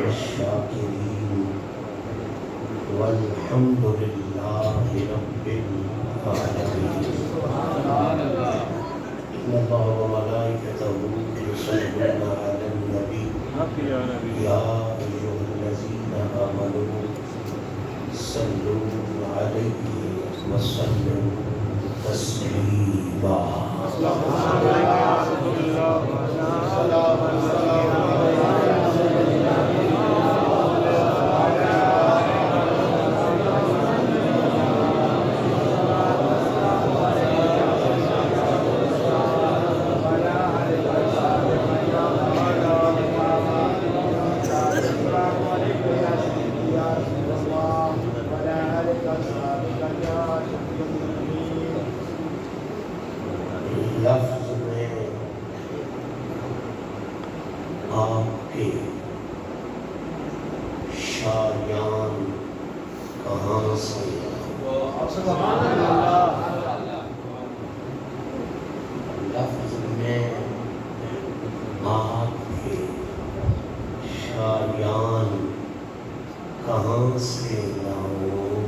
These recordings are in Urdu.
الشاكرين والحمد لله رب العالمين. إن الله وملائكته يصلون على النبي يا أيها الذين آمنوا صلوا عليه وسلموا تسليما. لفظ میں آپ کے شایان کہاں سے لفظ میں آپ کے شایان کہاں سے لاؤں؟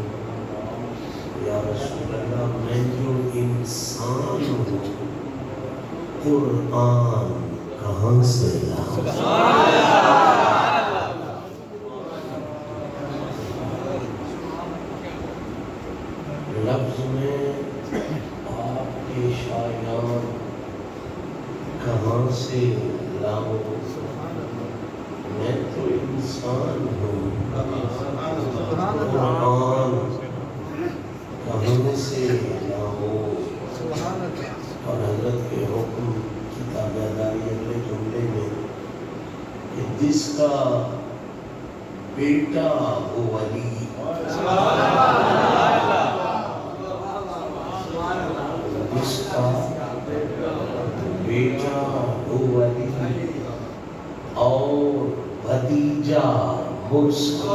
یا رسول اللہ میں جو انسان ہوں قرآن کہاں سے لاؤں؟ لفظ میں آپ کے شایان کہاں سے لاؤں؟ میں تو انسان ہوں قرآن کہاں سے لاؤں؟ اور حضرت کے حکم کی تابعداری اگلے جملے میں کہ جس کا بیٹا ہو ولی، جس کا بیٹا ہو ولی اور بھتیجا مرسل،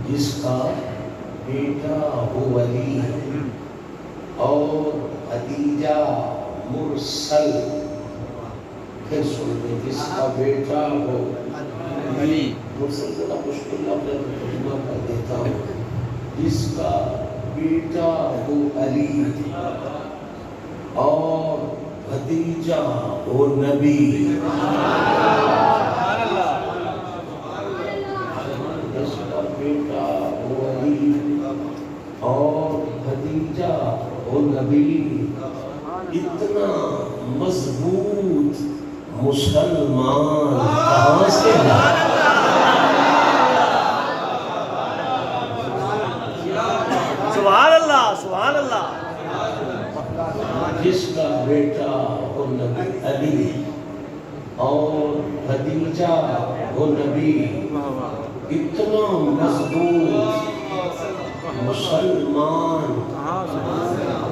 جس کا بیٹا ہو ولی اور بھتیجا مرسل. پھر سن لیں، جس کا بیٹا ہو ولی، مرسل ذرا مشکل لفظ ترجمہ کر دیتا ہوں. جس کا بیٹا ہو علی اور بھتیجا ہو نبی. جس کا بیٹا ہو علی اور بھتیجا ہو نبی، اتنا مضبوط مسلمان کہاں سے لاؤں؟ سبحان اللہ سبحان اللہ. جس کا بیٹا ہو نبی علی اور بھتیجا ہو نبی، اتنا مضبوط مسلمان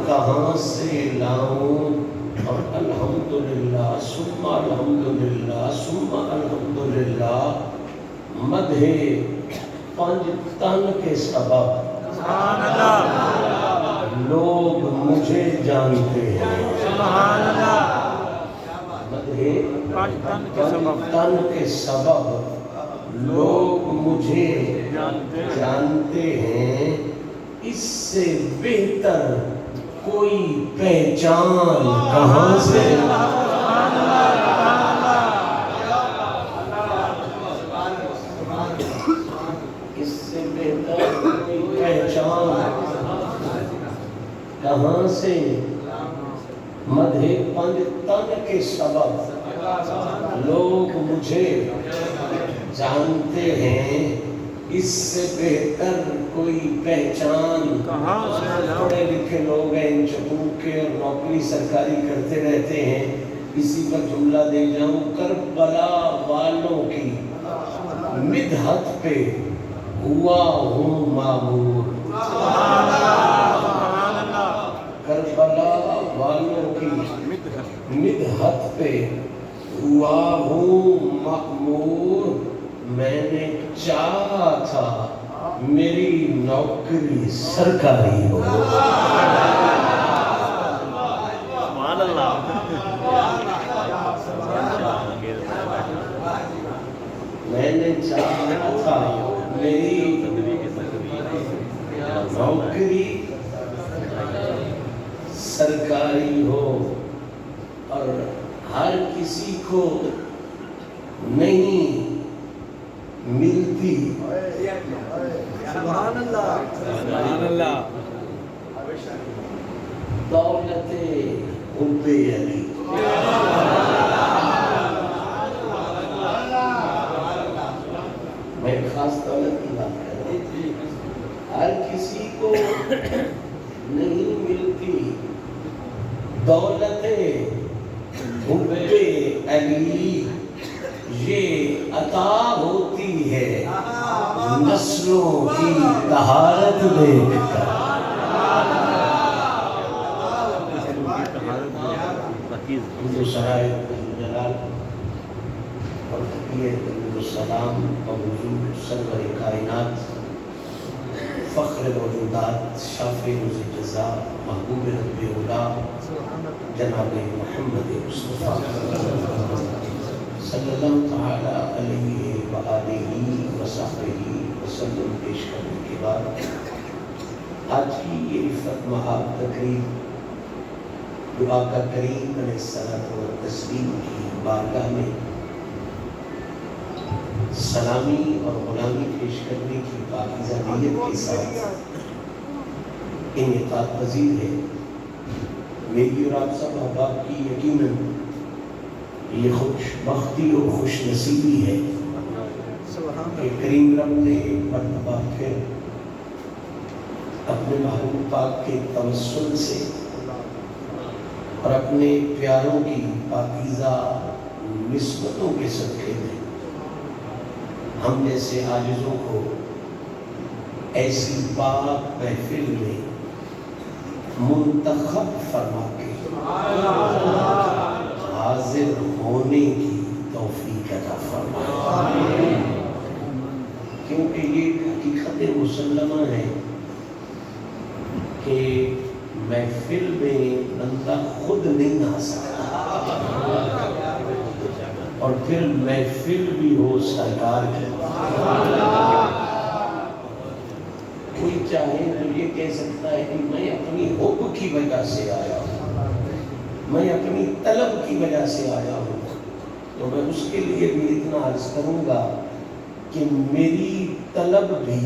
کہاں سے لاؤں؟ اور الحمدللہ ثم الحمدللہ ثم الحمدللہ مدح پنج تن کے سبب لوگ مجھے جانتے ہیں. مدح پنج تن کے سبب لوگ مجھے جانتے ہیں. اس سے بہتر کوئی پہچان کہاں سے؟ اس سے بہتر کوئی پہچان کہاں سے؟ مدح پنج تن کے سبب لوگ مجھے جانتے ہیں. اس سے بہتر کوئی پہچان پڑھے لکھے لوگ ہیں چپو کے اور نوکری سرکاری کرتے رہتے ہیں. اسی پر جملہ دے جاؤں، کربلا والوں کی مدحت پہ ہوا ہوں معمور. کربلا والوں کی مدحت پہ ہوا ہوں معمور. میں نے چاہا تھا میری نوکری سرکاری ہو. سبحان اللہ. میں نے چاہا تھا میری نوکری سرکاری ہو اور ہر کسی کو نہیں ملتی سبحان اللہ سبحان اللہ دولت حب علی میں خاص دولت کی بات کر رہا ہوں. ہر کسی کو نہیں ملتی دولت حب علی، یہ عطا ہوتی ہے نسلوں کی طہارت دیکھ کر. سرائے جلال اور السلام اور حضور سرور کائنات فخر موجودات شافع روز جزا محبوب رب اولا جناب محمد مصطفیٰ صلی اللہ تعالی علیہ وآلہ وصحبہ وسلم پیش کرنے کے بعد آج کی یہ عفت محاب تقریب جو آقا کریم علیہ الصلوۃ والتسلیم کی بارگاہ میں سلامی اور غلامی پیش کرنے کی پاکیزہ نیت کے ساتھ انعقاد پذیر ہے. میری اور آپ سب احباب کی یقیناً یہ خوش بختی اور خوش نصیبی ہے کہ کریم رب نے ایک مرتبہ پھر اپنے محبوب پاک کے توسل سے اور اپنے پیاروں کی پاکیزہ نسبتوں کے صدقے میں ہم جیسے عاجزوں کو ایسی پاک محفل میں منتخب فرما کے حاضر ہونے کی توفیق عطا فرمائے. کیونکہ یہ حقیقت مسلمہ ہے کہ محفل میں بندہ خود نہیں آ سکتا اور پھر محفل بھی ہو سرکار کی. کوئی چاہے تو یہ کہہ سکتا ہے کہ میں اپنی حب کی وجہ سے آیا ہوں، میں اپنی طلب کی وجہ سے آیا ہوں، تو میں اس کے لیے بھی اتنا عرض کروں گا کہ میری طلب بھی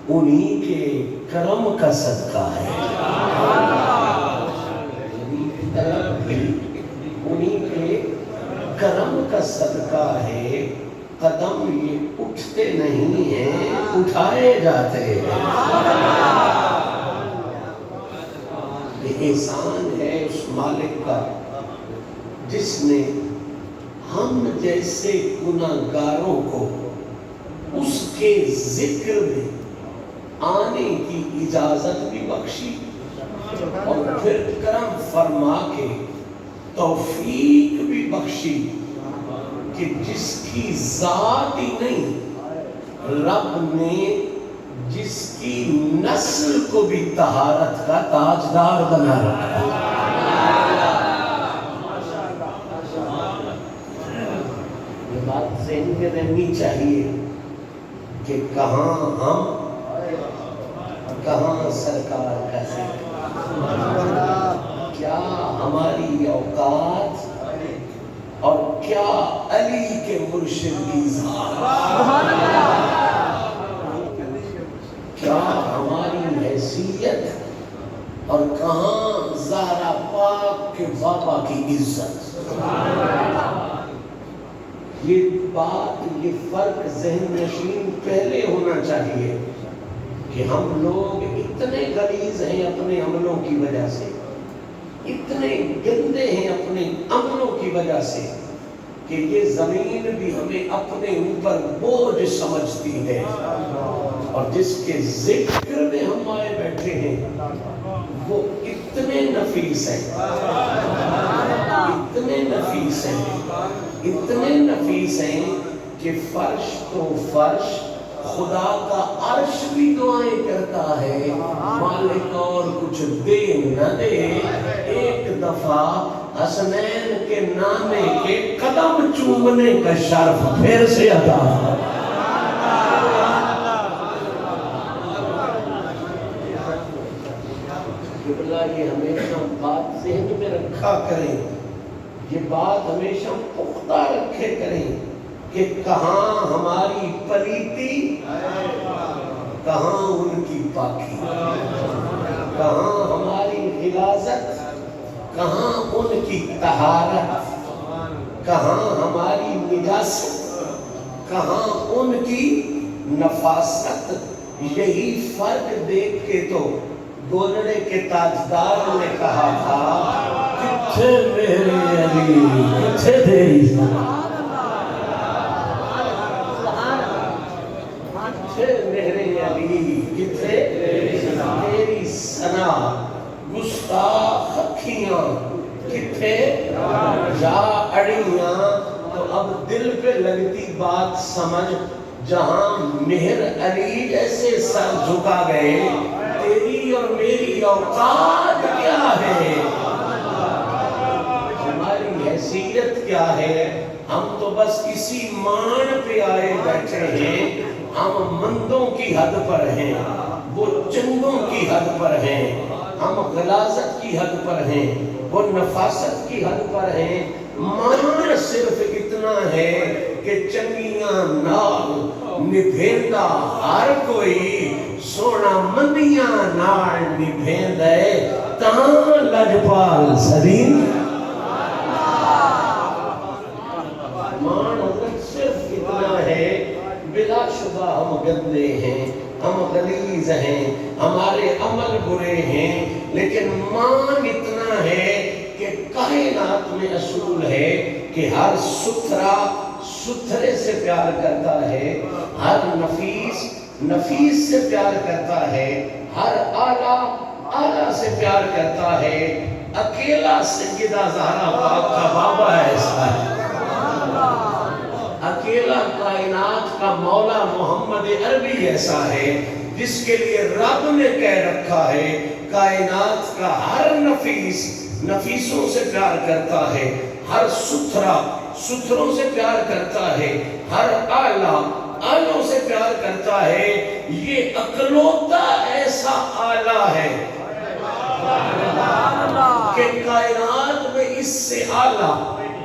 انہی کے کرم کا صدقہ ہے. میری طلب بھی انہی کے کرم کا صدقہ ہے. قدم یہ اٹھتے نہیں ہیں، اٹھائے جاتے ہیں. یہ احسان ہے اس مالک کا جس نے ہم جیسے گناہگاروں کو اس کے ذکر میں آنے کی اجازت بھی بخشی اور پھر کرم فرما کے توفیق بھی بخشی کہ جس کی ذات ہی نہیں، رب نے جس کی نسل کو بھی طہارت کا تاجدار بنا رکھا. یہ بات ذہن میں رہنی چاہیے کہ کہاں ہم کہاں سرکار کا ذکر، کیا ہماری اوقات اور کیا علی کے مرشد کی ذات، کیا ہماری حیثیت اور کہاں زہرا پاک کے بابا کی عزت. یہ بات، یہ فرق ذہن نشین پہلے ہونا چاہیے کہ ہم لوگ اتنے غلیظ ہیں اپنے عملوں کی وجہ سے، اتنے گندے ہیں اپنے عملوں کی وجہ سے کہ یہ زمین بھی ہمیں اپنے اوپر بوجھ سمجھتی ہے. اور جس کے ذکر میں ہم آئے بیٹھے ہیں وہ اتنے نفیس ہیں، اتنے نفیس ہیں، اتنے نفیس ہیں کہ فرش تو فرش، خدا کا عرش بھی دعائیں کرتا ہے مالک اور کچھ دے نہ دے، ایک دفعہ حسنین کے نانے کے قدم چومنے کا شرف پھر سے عطا فرما۔ یہ ہمیشہ بات ذہن میں رکھا کریں، یہ بات ہمیشہ پختہ رکھے کریں کہ کہاں ہماری پلیتی، کہاں ان کی پاکی، کہاں ہماری غلاظت، کہاں ان کی طہارت، کہاں ہماری نجاست، کہاں ان کی نفاست۔ یہی فرق دیکھ کے تو گولڑے کے تاجدار نے کہا تھا کتھے میرے علی کتھے تیری ثنا، کتھے میرے علی کتھے تیری ثنا، گستاخ اکھیاں کتھے جا اڑیاں۔ تو اب دل پہ لگتی بات سمجھ، جہاں مہر علی جیسے سر جھکا گئے، تیری اور میری اوقات کیا ہے، ہماری حیثیت کیا ہے؟ ہم تو بس اسی مان پہ آئے بیٹھے ہیں، ہم مندوں کی حد پر ہیں، وہ چنگوں کی حد پر ہیں، ہم غلاظت کی حد پر ہیں، وہ نفاست کی حد پر ہیں۔ مان صرف اتنا ہے کہ چنگیاں نال نبھیندا ہر کوئی، سونا مندیاں نال نبھیندے تاں لجپال سلیم۔ مان حضرت صرف اتنا ہے، بلا شبہ ہم گندے ہیں، ہم غلیظ ہیں، ہمارے عمل برے ہیں، لیکن مان اتنا ہے کہ کائنات میں اصول ہے کہ ہر ستھرا ستھرے سے پیار کرتا ہے، ہر نفیس نفیس سے پیار کرتا ہے، ہر اعلیٰ اعلیٰ سے پیار کرتا ہے۔ اکیلا سیدہ زہرا پاک کا بابا ایسا ہے، اکیلا کائنات کا مولا محمد عربی ایسا ہے، جس کے لیے رب نے کہہ رکھا ہے کائنات کا ہر نفیس نفیسوں سے پیار کرتا ہے، ہر ستھرا ستھروں سے پیار کرتا ہے، ہر اعلیٰ اعلیٰ سے پیار کرتا ہے۔ یہ اکلوتا ایسا اعلیٰ ہے کہ کائنات میں اس سے اعلیٰ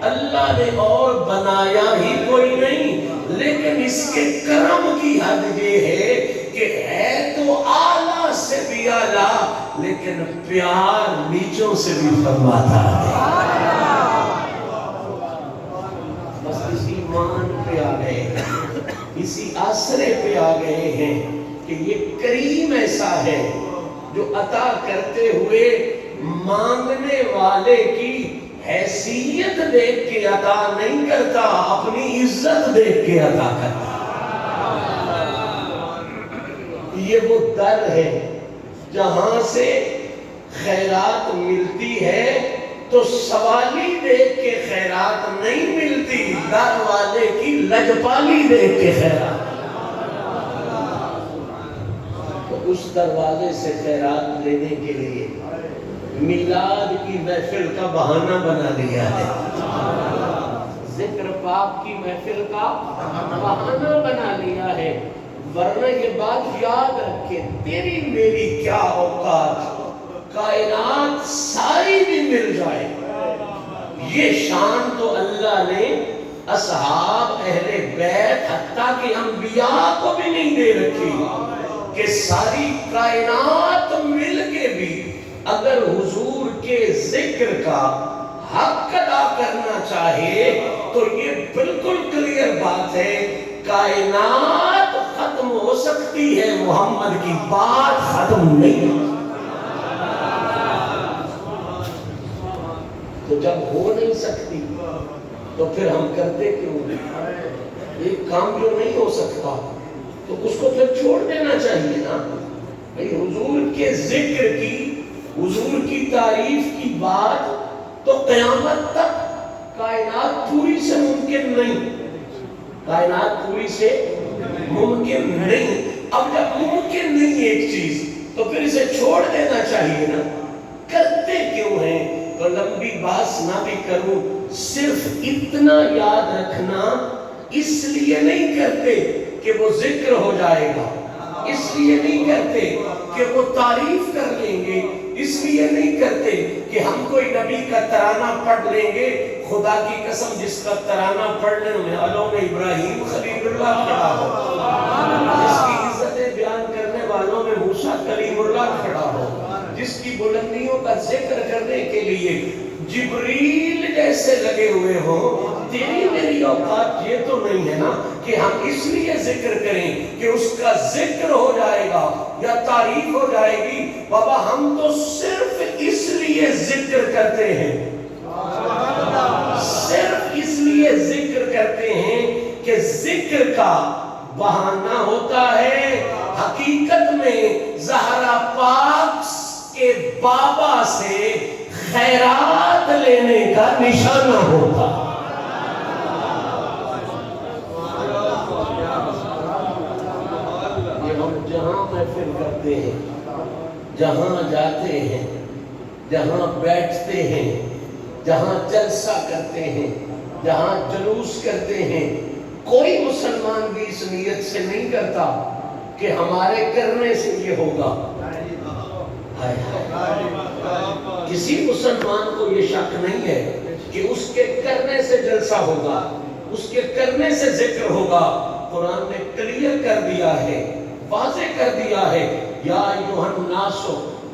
اللہ نے اور بنایا ہی کوئی نہیں، لیکن اس کے کرم کی حد یہ ہے کہ ہے تو اعلیٰ سے بھی اعلیٰ، لیکن پیار نیچوں سے بھی فرماتا ہے۔ بس اسی مان پہ آ گئے ہیں، اسی آسرے پہ آ گئے ہیں کہ یہ کریم ایسا ہے جو عطا کرتے ہوئے مانگنے والے کی حیثیت دیکھ کے عطا نہیں کرتا، اپنی عزت دیکھ کے عطا کرتا۔ یہ وہ در ہے جہاں سے خیرات ملتی ہے، تو سوالی دیکھ کے خیرات نہیں ملتی، در والے کی لجپالی دیکھ کے خیرات۔ تو اس دروازے سے خیرات لینے کے لیے میلاد کی محفل کا بہانہ بنا لیا ہے، ذکر پاک کی محفل کا بہانہ بنا لیا ہے، ورنہ یہ بات یاد رکھے تیری میری کیا اوقات، کائنات ساری بھی مل جائے، یہ شان تو اللہ نے اصحاب اہل بیت حتیٰ کہ انبیاء کو بھی نہیں دے رکھی، کہ ساری کائنات مل کے بھی اگر حضور کے ذکر کا حق ادا کرنا چاہے تو یہ بالکل کلیئر بات ہے، کائنات ختم ہو سکتی ہے، محمد کی بات ختم نہیں۔ تو جب ہو نہیں سکتی تو پھر ہم کرتے کیوں نہیں؟ ایک کام جو نہیں ہو سکتا تو اس کو پھر چھوڑ دینا چاہیے نا۔ بھئی حضور کے ذکر کی، حضور کی تعریف کی بات تو قیامت تک کائنات پوری سے ممکن نہیں، کائنات پوری سے ممکن نہیں۔ اب جب ممکن نہیں ایک چیز تو پھر اسے چھوڑ دینا چاہیے نا۔ کرتے کیوں ہیں؟ تو لمبی بحث نہ بھی کروں، صرف اتنا یاد رکھنا، اس لیے نہیں کرتے کہ وہ ذکر ہو جائے گا، اس لیے نہیں کرتے کہ وہ تعریف کر لیں گے، اس لیے نہیں کرتے کہ ہم کوئی نبی کا ترانہ پڑھ لیں گے۔ خدا کی قسم جس کا ترانہ پڑھنے میں علوم ابراہیم خلیل اللہ کھڑا ہو، جس کی عزتیں بیان کرنے والوں میں موسیٰ کلیم اللہ کھڑا ہو، جس کی بلندیوں کا ذکر کرنے کے لیے جبریل جیسے لگے ہوئے ہوں، تیری میری اوقات یہ تو نہیں ہے نا کہ ہم اس لیے ذکر کریں کہ اس کا ذکر ہو جائے گا یا تعریف ہو جائے گی۔ بابا ہم تو صرف اس لیے ذکر کرتے ہیں، صرف اس لیے ذکر کرتے ہیں کہ ذکر کا بہانہ ہوتا ہے، حقیقت میں زہرا پاک کے بابا سے خیرات لینے کا نشانہ ہوتا۔ یہ ہم جہاں محفل کرتے ہیں، جہاں جاتے ہیں، جہاں بیٹھتے ہیں، جہاں جلسہ کرتے ہیں، جہاں جلوس کرتے ہیں، کوئی مسلمان بھی اس نیت سے نہیں کرتا کہ ہمارے کرنے سے یہ ہوگا۔ کسی مسلمان کو یہ شک نہیں ہے کہ اس کے کرنے سے جلسہ ہوگا، اس کے کرنے سے ذکر ہوگا۔ قرآن نے کلیئر کر دیا ہے، واضح کر دیا ہے، یا ایھا الناس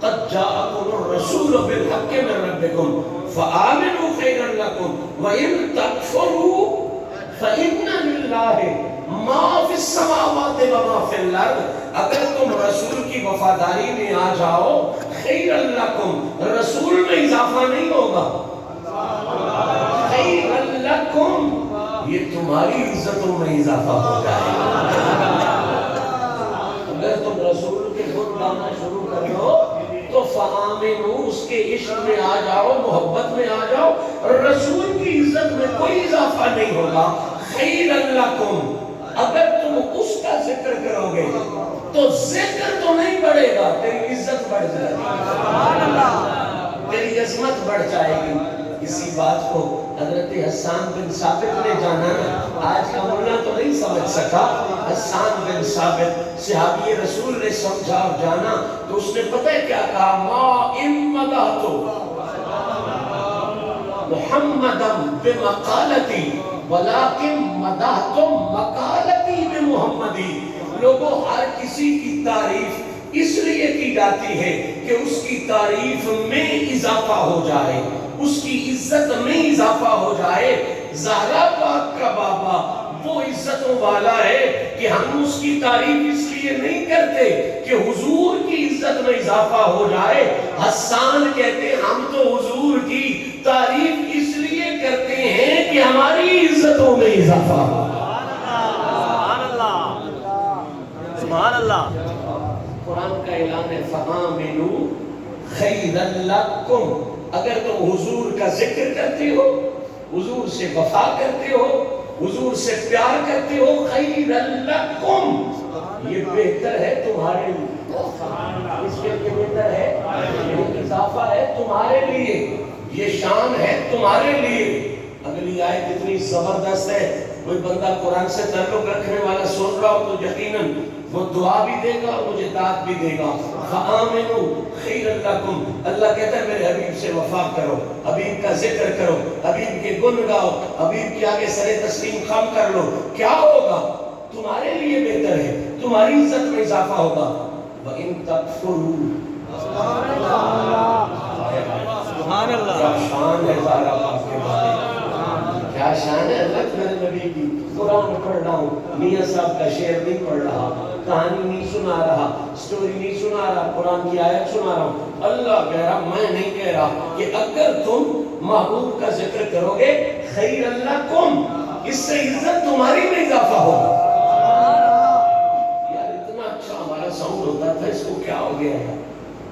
قد جاءکم الرسول بالحق من ربکم فآمنوا خیرا لکم وإن تکفروا فإن للہ ما فی السماوات وما فی الارض۔ اگر تم رسول کی وفاداری میں آ جاؤ، خیر لکم، رسول میں اضافہ نہیں ہوگا، خیر لکم، یہ تمہاری عزتوں میں اضافہ ہو جائے گا۔ اگر تم رسول کے گن گانا شروع کر دو تو فآمنوا، اس کے عشق میں آ جاؤ، محبت میں آ جاؤ، رسول کی عزت میں کوئی اضافہ نہیں ہوگا، خیر لکم۔ اگر تم اس کا ذکر کرو گے تو ذکر تو نہیں بڑھے گا، تیری عزت بڑھ جائے گی، تیری عظمت بڑھ جائے گی۔ اسی بات کو حضرت حسان بن ثابت نے جانا، آج کا مولانا تو نہیں سمجھ سکا، حسان بن ثابت صحابی رسول نے سمجھا اور جانا تو اس نے پتہ ہے کیا کہا، ما ان مدحتو محمدا بمقالتی ولیکن مدحتم مقالتی بمحمدی۔ لوگوں ہر کسی کی تعریف اس لیے کی جاتی ہے کہ اس کی تعریف میں اضافہ ہو جائے، اس کی عزت میں اضافہ ہو جائے۔ زہرا پاک کا بابا وہ عزتوں والا ہے کہ ہم اس کی تعریف اس لیے نہیں کرتے کہ حضور کی عزت میں اضافہ ہو جائے۔ حسان کہتے ہیں ہم تو حضور کی تعریف اس لیے کرتے ہیں کہ ہماری عزتوں میں اضافہ ہو۔ سبحان اللہ۔ قرآن کا اعلان ہے فآمنوا خیرا لکم۔ اگر تم حضور کا ذکر کرتے ہو، حضور سے وفا کرتے ہو، حضور سے پیار کرتے ہو، خیرا لکم، یہ بہتر ہے تمہارے لیے، اس کے لیے بہتر ہے، یہ اضافہ ہے تمہارے لیے، یہ شان ہے تمہارے لیے۔ اگلی آیت اتنی زبردست ہے، کوئی بندہ قرآن سے تعلق رکھنے والا سن رہا ہو تو یقیناً وہ دعا بھی دے گا اور مجھے داد بھی دے گا۔ فآمنوا خیرا لکم، اللہ کہتا ہے میرے حبیب سے وفا کرو، حبیب کا ذکر کرو، حبیب کے گن گاؤ، حبیب کے آگے سر تسلیم خم کر لو، کیا ہوگا؟ تمہارے لیے بہتر ہے، تمہاری عزت میں اضافہ ہوگا۔ وَإِن تَكْفُرُوا، سبحان اللہ، کیا شان ہے زہرا پاک کے بارے میں، کیا شان ہے اللہ میرے نبی کی۔ قرآن پڑھ رہا ہوں، میاں صاحب کا شعر نہیں پڑھ رہا، کہانی نہیں سنا رہا، سٹوری نہیں سنا رہا، قرآن کی آیت سنا رہا ہوں۔ اللہ کہہ رہا، میں نہیں کہہ رہا کہ اگر تم محبوب کا ذکر کرو گے خیر لکم، اس سے عزت تمہاری میں اضافہ ہوگا۔ یار اتنا اچھا ہمارا ساؤنڈ ہوتا تھا، اس کو کیا ہو گیا ہے؟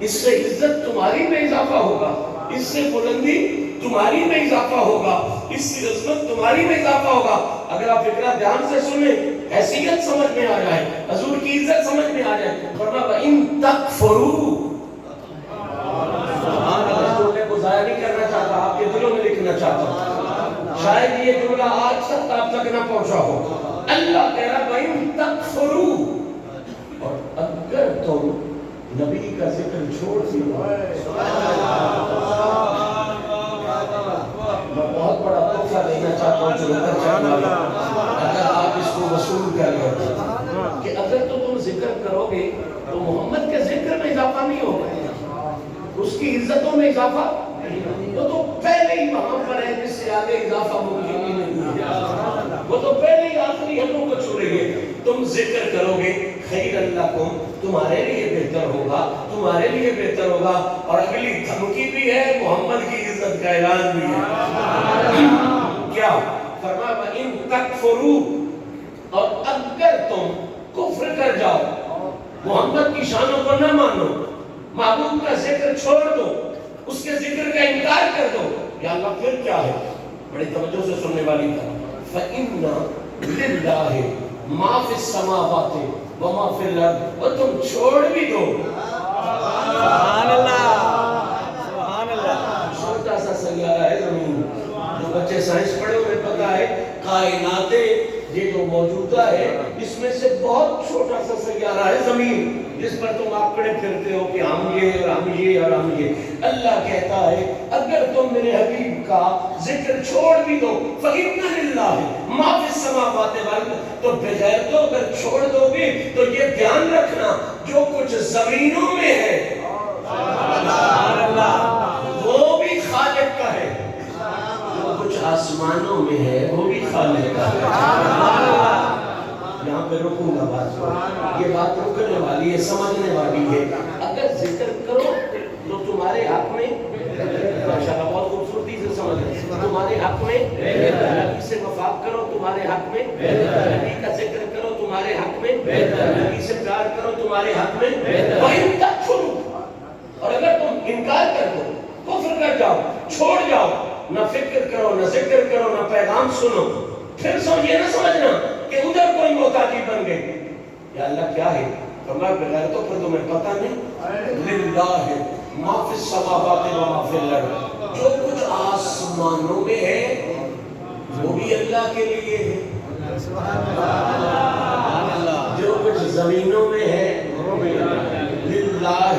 اس سے عزت تمہاری میں اضافہ ہوگا، اس سے بلندی تمہاری میں اضافہ ہوگا، اس سے عظمت تمہاری میں اضافہ ہوگا۔ اگر آپ فکرہ دھیان سے سنیں، حیثیت سمجھ میں آ جائے، حضور کی عزت سمجھ میں آ جائے، فرمایا وَإِن تَكْفُرُوا، حضور نے کو ضائع نہیں کرنا چاہتا دینا چاہتا ہوں. شاید یہ جملہ آج تک آپ تک نہ پہنچا ہو. اللہ کہہ رہا وَإِن تَكْفُرُوا، اور اگر تم نبی کا ذکر چھوڑ دو. میں بہت بڑا تحفہ دینا چاہتا ہوں جو اگر آپ اس کو وصول کر لیں کہ اگر تو تم ذکر کرو گے تو محمد کے ذکر میں اضافہ نہیں ہوگا، اس کی عزتوں میں اضافہ تو پہلے ہی وہاں پر ہے جس سے آگے اضافہ ممکن ہی نہیں ہے. وہ تو پہلے ہی آخری حدوں کو چھوڑیں گے. تم ذکر کرو گے خیر اللہ کو، تمہارے لیے بہتر ہوگا، تمہارے لیے بہتر ہوگا. اور اگلی دھمکی بھی ہے، محمد کی عزت کا اعلان بھی ہے. کیا فرمایا وَإِن تَكْفُرُوا، اور اگر تم کفر کر جاؤ، محمد کی شانوں کو نہ مانو، معبود کا ذکر چھوڑ دو، اس کے ذکر کا انکار کر دو، یا اللہ پھر کیا ہے؟ بڑی توجہ سے سننے والی تھا. فَإِنَّ لِلَّهِ مَا فِي السَّمَاوَاتِ وَمَا فِي الْأَرْضِ، اور تم چھوڑ بھی دو. سبحان اللہ، سبحان اللہ. چھوٹا سا سیارہ ہے زمین. جو بچے سائنس پڑھے انہیں پتا ہے کائنات یہ جو موجودہ ہے اس میں سے بہت چھوٹا سا سیارہ ہے زمین، جس پر تم آکڑے پھرتے ہو کہ ہم یہ اور ہم یہ اور ہم یہ. اللہ کہتا ہے اگر تم میرے حبیب کا ذکر چھوڑ بھی دو، فَإِنَّ لِلَّهِ مَا فِي السَّمَاوَاتِ وَالْأَرْضِ، تو بغیر تو اگر چھوڑ دو گے تو یہ دھیان رکھنا جو کچھ زمینوں میں ہے وہ بھی خالق کا ہے، جو کچھ آسمانوں میں ہے وہ بھی خالق کا ہے. یہاں پہ رکوں گا بات، یہ بات رکنے والی ہے، سمجھنے والی ہے. اگر ذکر کرو تو تمہارے حق میں ماشاءاللہ بہت خوبصورتی سے سمجھ رہے، تمہارے حق میں نبی سے وفاق کرو، تمہارے حق میں نبی کا ذکر کرو، تمہارے حق میں نبی سے پیار کرو، تمہارے حق میں. وَإِن تَكْفُرُوا، اور اگر تم انکار کر دو، کفر کر جاؤ، چھوڑ جاؤ، نہ فکر کرو، نہ ذکر کرو، نہ پیغام سنو، پھر یہ نہ سمجھنا کہ ادھر کوئی محتاجی بن گئی. یا اللہ کیا ہے؟ فرمایا بغیر تو پھر تمہیں پتہ نہیں. للہ ما فی السماوات و ما فی الارض، جو کچھ آسمانوں میں ہے وہ بھی اللہ کے لیے ہے، جو کچھ زمینوں میں ہے وہ بھی للہ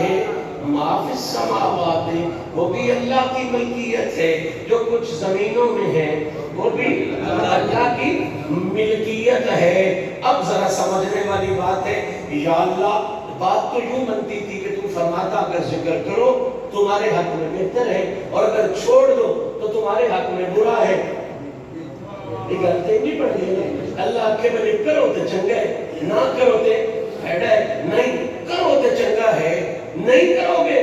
ما فی السماوات، وہ بھی اللہ کی ملکیت ہے، جو کچھ زمینوں میں ہے وہ بھی اللہ کی ملکیت ہے. اب ذرا سمجھنے والی بات ہے، یا اللہ بات تو یوں بنتی تھی کہ تم فرماتا اگر ذکر کرو تمہارے حق میں بہتر ہے اور اگر چھوڑ دو تو تمہارے حق میں برا ہے. ایک غلطی نہیں پڑھی ہے. اللہ کے بلے کرو تو چنگا ہے، نہ کرو تو بھیڑا ہے. نہیں کرو تو چنگا ہے، نہیں کرو گے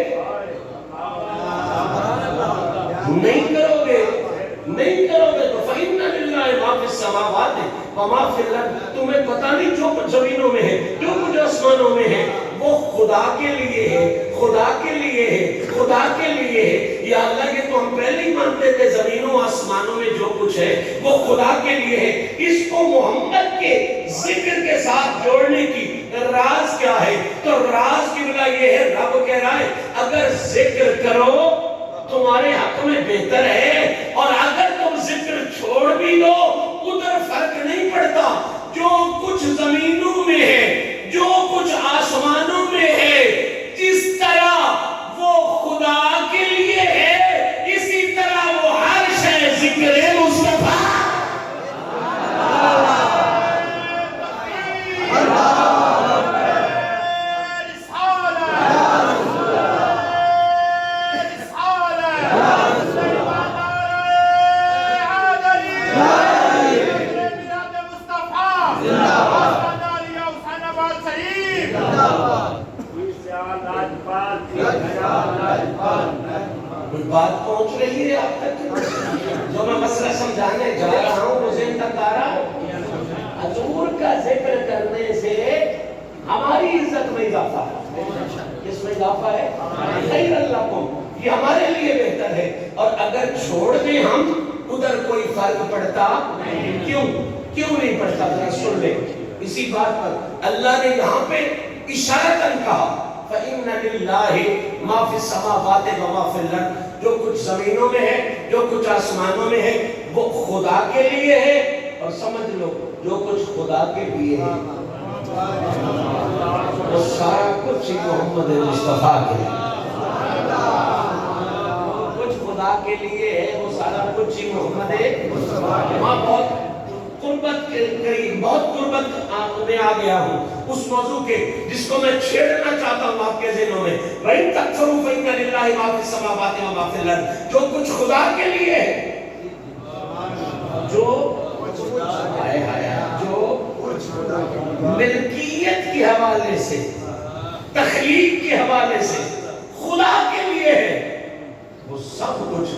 تو فَإِنَّ لِلَّهِ مَا فِي السَّمَاوَاتِ وَمَا فِي الْأَرْضِ، تمہیں پتہ نہیں جو کچھ زمینوں میں ہے، جو کچھ آسمانوں میں ہے وہ خدا کے لیے ہے، خدا کے لیے ہے، خدا کے لیے ہے. یا اللہ یہ تو ہم پہلے ہی مانتے تھے زمینوں آسمانوں میں جو کچھ ہے وہ خدا کے لیے ہے. اس کو محمد کے ذکر کے ساتھ جوڑنے کی راز کیا ہے؟ تو راز کی بلا یہ ہے، رب کہہ رہا ہے اگر ذکر کرو تمہارے حق میں بہتر ہے، اور اگر تم ذکر چھوڑ بھی دو ادھر فرق نہیں پڑتا. جو کچھ زمینوں میں ہے، جو کچھ آسمانوں میں ہے، جس طرح وہ خدا کے لیے ہے اسی طرح وہ ہر شے ذکر مصطفیٰ. بات پہنچ رہی ہے آپ تک؟ جو میں مسئلہ سمجھانے جا رہا ہوں وہ ذہن تک آ رہا ہے. حضور کا ذکر کرنے سے ہماری عزت میں اضافہ ہے. کس میں اضافہ ہے؟ خیر اللہ کو، یہ ہمارے لیے بہتر ہے. اور اگر چھوڑ دیں ہم ادھر کوئی فرق پڑتا کیوں نہیں پڑتا؟ ذرا سن لیں اسی بات پر. اللہ نے یہاں پہ اشارتاً کہا فَإِنَّ لِلَّهِ مَا فِي السَّمَاوَاتِ وَمَا فِي الْأَرْضِ، جو کچھ زمینوں میں ہے، جو کچھ آسمانوں میں ہے، وہ خدا کے لیے ہے. اور سمجھ لو جو کچھ خدا کے لیے ہے وہ سارا کچھ ہی محمد مصطفیٰ کے لیے. کچھ خدا کے لیے ہے وہ سارا کچھ ہی محمد مصطفیٰ کے لیے. ماں بہت قربت کے قریب، بہت قربت میں آ گیا ہوں اس موضوع کے جس کو میں چھیڑنا چاہتا ہوں آپ کے ذہنوں میں. وَإِن تَكْفُرُوا فَإِنَّ لِلَّهِ مَا فِي السَّمَاوَاتِ وَمَا فِي الْأَرْضِ. جو کچھ خدا کے لیے ہے، جو ملکیت کے حوالے سے، تخلیق کے حوالے سے خدا کے لیے ہے، وہ سب کچھ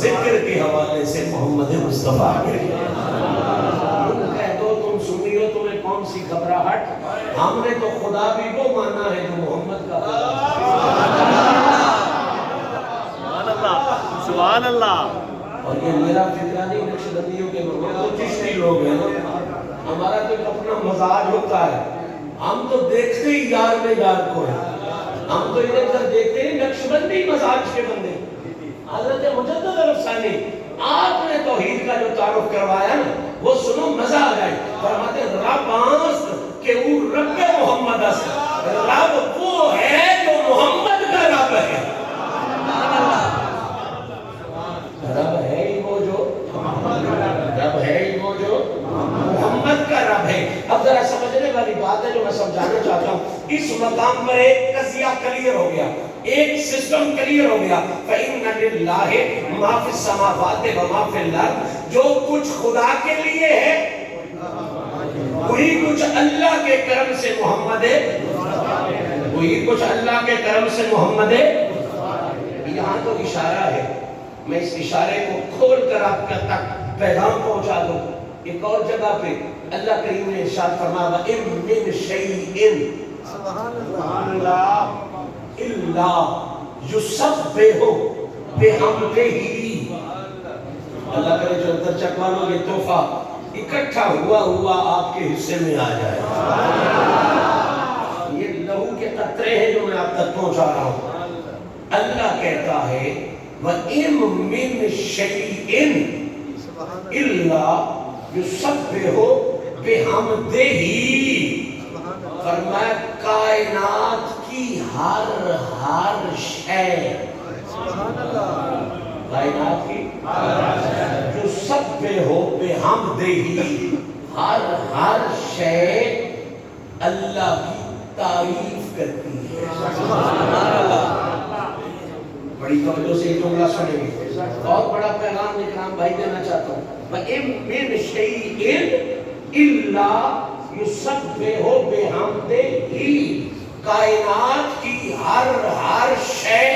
ذکر کے حوالے سے محمد مصطفیٰ کے لیے. تم کہہ دو تم سنی ہو، تمہیں کون سی گھبراہٹ؟ ہم نے تو خدا بھی وہ مانا ہے جو محمد کا خدا. سبحان اللہ. اور یہ میرا فکرہ نہیں، نقشبندیوں کے لوگ ہیں، تو چشتی لوگ ہیں. ہمارا تو اپنا مزاج ہوتا ہے، ہم تو دیکھتے ہی یار میں یار کو ہے. ہم تو ادھر ادھر دیکھتے ہیں نقشبندی مزاج کے بندے. حضرت مجدد الافسانی آپ نے توحید کا جو تعارف کروایا نا، وہ سنو مزہ آ جائے. فرماتے رب آنست کہ وہ رب محمد است. رب وہ ہے جو محمد کا رب ہے. رب ہے ہی وہ جو محمد کا رب ہے. اب ذرا سمجھنے والی بات ہے جو میں سمجھانا چاہتا ہوں. اس مقام پر ایک قضیہ کلیئر ہو گیا، ایک سسٹم کلیئر ہو گیا. فَإِنَّ لِلَّهِ مَا فِي السَّمَاوَاتِ وَمَا فِي الْأَرْضِ. جو کچھ خدا کے لیے ہے وہی کچھ اللہ کے کرم سے محمد ہے. وہی کچھ اللہ کے کرم سے محمد ہے. یہاں تو اشارہ ہے، میں اس اشارے کو کھول کر آپ تک پیغام پہنچا دوں. ایک اور جگہ پہ اللہ کریم نے ارشاد فرمایا وَإِن مِّن شَيْءٍ إِلَّا يُسَبِّحُ بِحَمْدِهِ. اللہ کرے جو اندر چکوانوں یہ تحفہ اکٹھا ہوا آپ کے حصے میں آ جائے. یہ لہو کے قطرے ہیں جو میں آپ تک پہنچا رہا ہوں. اللہ کہتا ہے وَإِن مِّن شَيْءٍ إِلَّا يُسَبِّحُ بِحَمْدِهِ. فرمایا کائنات کی ہر شے، کائنات کی يُسَبِّحُ بِحَمْدِهِ، ہر شے اللہ کی تعریف کرتی ہے. بڑی توجہ سے یہ جملہ سنیں گے. بہت بڑا پیغام اکرام بھائی دینا چاہتا ہوں. وَإِن مِّن شَيْءٍ إِلَّا يُسَبِّحُ بِحَمْدِهِ. کائنات کی ہر شے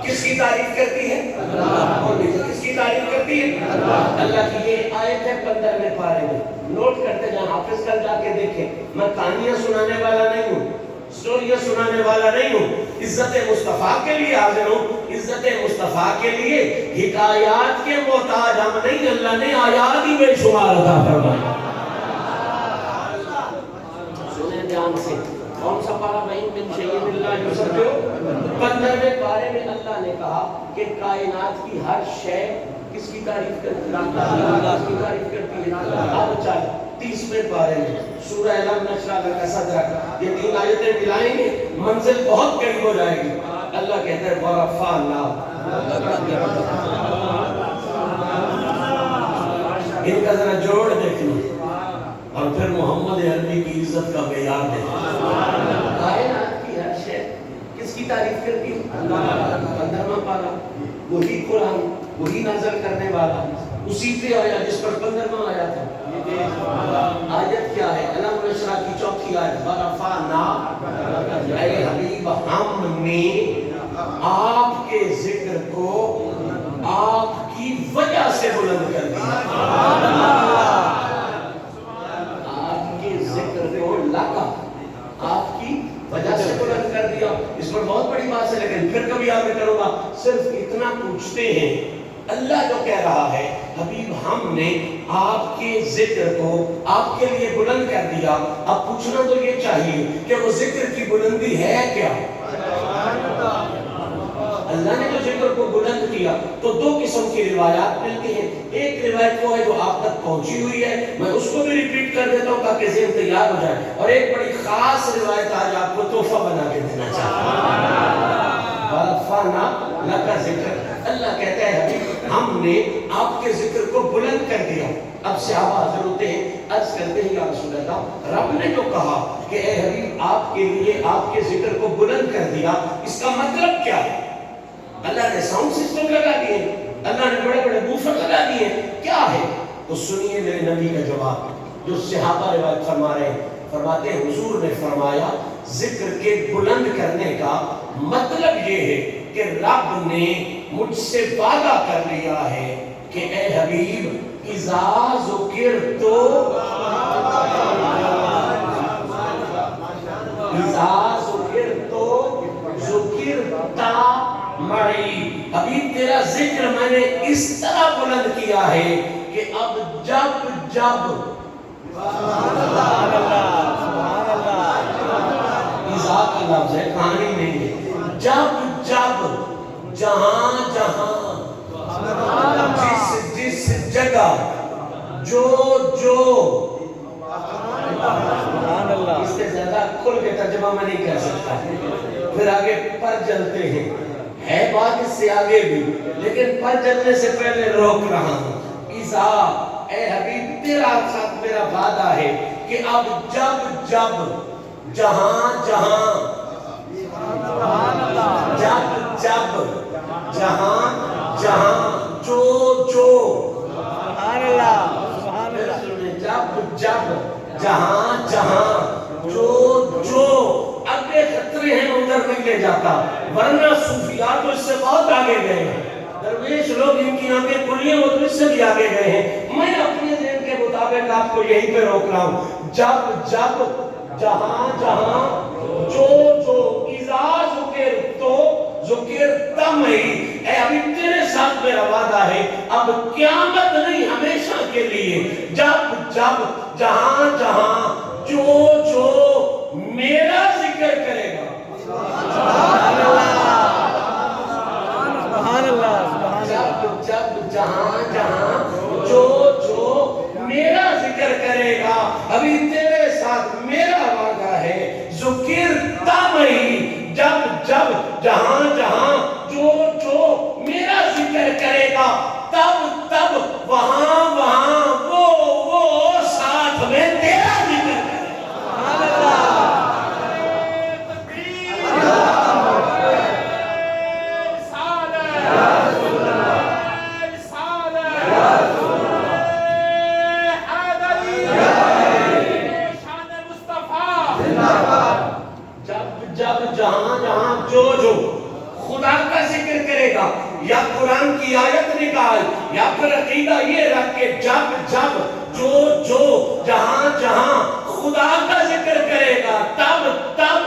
کس کی تعریف کرتی ہے؟ کس کی تعریف کرتی ہے؟ اللہ کی. یہ آیت ہے 15ویں پارے میں. نوٹ کرتے جائیں، حافظ کل جا کے دیکھیں. میں کہانیاں سنانے والا نہیں ہوں، سٹوریاں سنانے والا نہیں ہوں. عزت مصطفیٰ کے لیے حاضر ہوں. عزت مصطفیٰ کے لیے حکایات کے محتاج ہم نہیں. اللہ نے آیات ہی بے شمار عطا فرمائے. سنیں دھیان سے. کون سا پارہ؟ وَإِن مِّن شَيْءٍ إِلَّا يُسَبِّحُ. 15ویں پارے میں اللہ نے کہا کہ کائنات کی ہر شے کس کی تعریف کرتی ہے؟ اللہ کی تعریف کرتی ہے. اب چل 30ویں پارے میں سورہ الم نشرح لک صدرک. یہ 3 آیتیں ملائیں گے منزل بہت قریب ہو جائے گی. اللہ کہتا ہے وَرَفَعْنَا. ان کا ذرا جوڑ دیکھنا اور پھر محمد عربی کی عزت کا معیار دیکھنا. کائنات کی ہر شے کس کی تعریف کرتی ہے؟ اللہ. 15واں پارہ وہی قرآن، وہی نازل کرنے والا، اسی پہ آیا جس پر 15واں آیا تھا. آیت کیا ہے؟ الم نشرح کی 4تھی آیت. وَرَفَعْنَا. اے حبیب ہم نے آپ کے ذکر کو آپ کی وجہ سے بلند کر دیا. آپ کے ذکر کو لگا آپ کی وجہ سے بلند کر دیا. اس پر بہت بڑی بات ہے لیکن پھر کبھی آگے کروں گا. صرف اتنا پوچھتے ہیں اللہ جو کہہ رہا ہے حبیب ہم نے آپ کے ذکر کو آپ کے لیے بلند کر دیا. اب پوچھنا تو یہ چاہیے کہ وہ ذکر کی بلندی ہے کیا؟ اللہ نے جو ذکر کو بلند کیا تو دو قسم کی روایات ملتی ہیں. ایک روایت وہ ہے جو آپ تک پہنچی ہوئی ہے, میں اس کو بھی ریپیٹ کر دیتا ہوں تاکہ ذہن تیار ہو جائے, اور ایک بڑی خاص روایت آج آپ کو تحفہ بنا کے دینا چاہتا ہوں. وَرَفَعْنَا لَكَ ذِكْرَكَ, اللہ کہتا ہے حبیب ہم نے آپ کے ذکر کو بلند کر دیا. اب صحابہ حاضر ہوتے ہیں, عرض کرتے ہیں یا رسول اللہ, رب نے جو کہا کہ اے حبیب آپ کے لیے آپ کے ذکر کو بلند کر دیا, اس کا مطلب کیا ہے؟ اللہ نے ساؤنڈ سسٹم لگا دیے, اللہ نے بڑے بڑے بوفر لگا دیے, کیا ہے؟ تو سنیے میرے نبی کا جواب جو صحابہ روایت فرما رہے ہیں. فرماتے ہیں حضور نے فرمایا ذکر کے بلند کرنے کا مطلب یہ ہے کہ رب نے مجھ سے وعدہ کر لیا ہے کہ اے حبیب اذا ذکرت ذکرت معی, حبیب تیرا ذکر میں نے اس طرح بلند کیا ہے کہ اب جب جب اذا کا لفظ ہے, کہانی نہیں ہے, جب جب جہاں جہاں جس جس جگہ جو اس سے زیادہ کھل کے ترجمہ میں نہیں کہہ سکتا. پھر آگے پر جلتے ہیں, ہے بات اس سے آگے بھی, لیکن پر جلنے سے پہلے روک رہا ہوں. اذا اے حبیب تیرا ساتھ میرا وعدہ ہے کہ اب جب جب جہاں جہاں جب جب جہاں جہاں جو سبحان اللہ, سبحان اللہ, جب جب جہاں جہاں جو اگلے خطرے ہیں ادھر نہیں لے جاتا, ورنہ صوفیات تو اس سے بہت آگے گئے ہیں, درویش لوگ ان کی آنکھیں کھلی ہیں وہ تو اس سے بھی آگے گئے ہیں. میں اپنے ذہن کے مطابق آپ کو یہیں پہ روک رہا ہوں. جب جب جہاں جہاں جو اذا ذکرت ذکرت معی, اے ابھی تیرے ساتھ میرا وعدہ ہے اب قیامت نہیں ہمیشہ کے لیے, جب جب جہاں جہاں جو میرا ذکر کرے گا. سبحان اللہ, جب جب جہاں جہاں جو میرا ذکر کرے گا, ابھی تیرے ساتھ میرا وعدہ ہے ذکرت معی, جب جب جہاں جہاں جو میرا ذکر کرے گا تب تب وہاں وہ ساتھ میں تیرا ذکر کرے گا. جو خدا کا ذکر کرے گا یا قرآن کی آیت نکال یا پھر عقیدہ یہ رکھ کے جب جب جو جہاں جہاں خدا کا ذکر کرے گا تب تب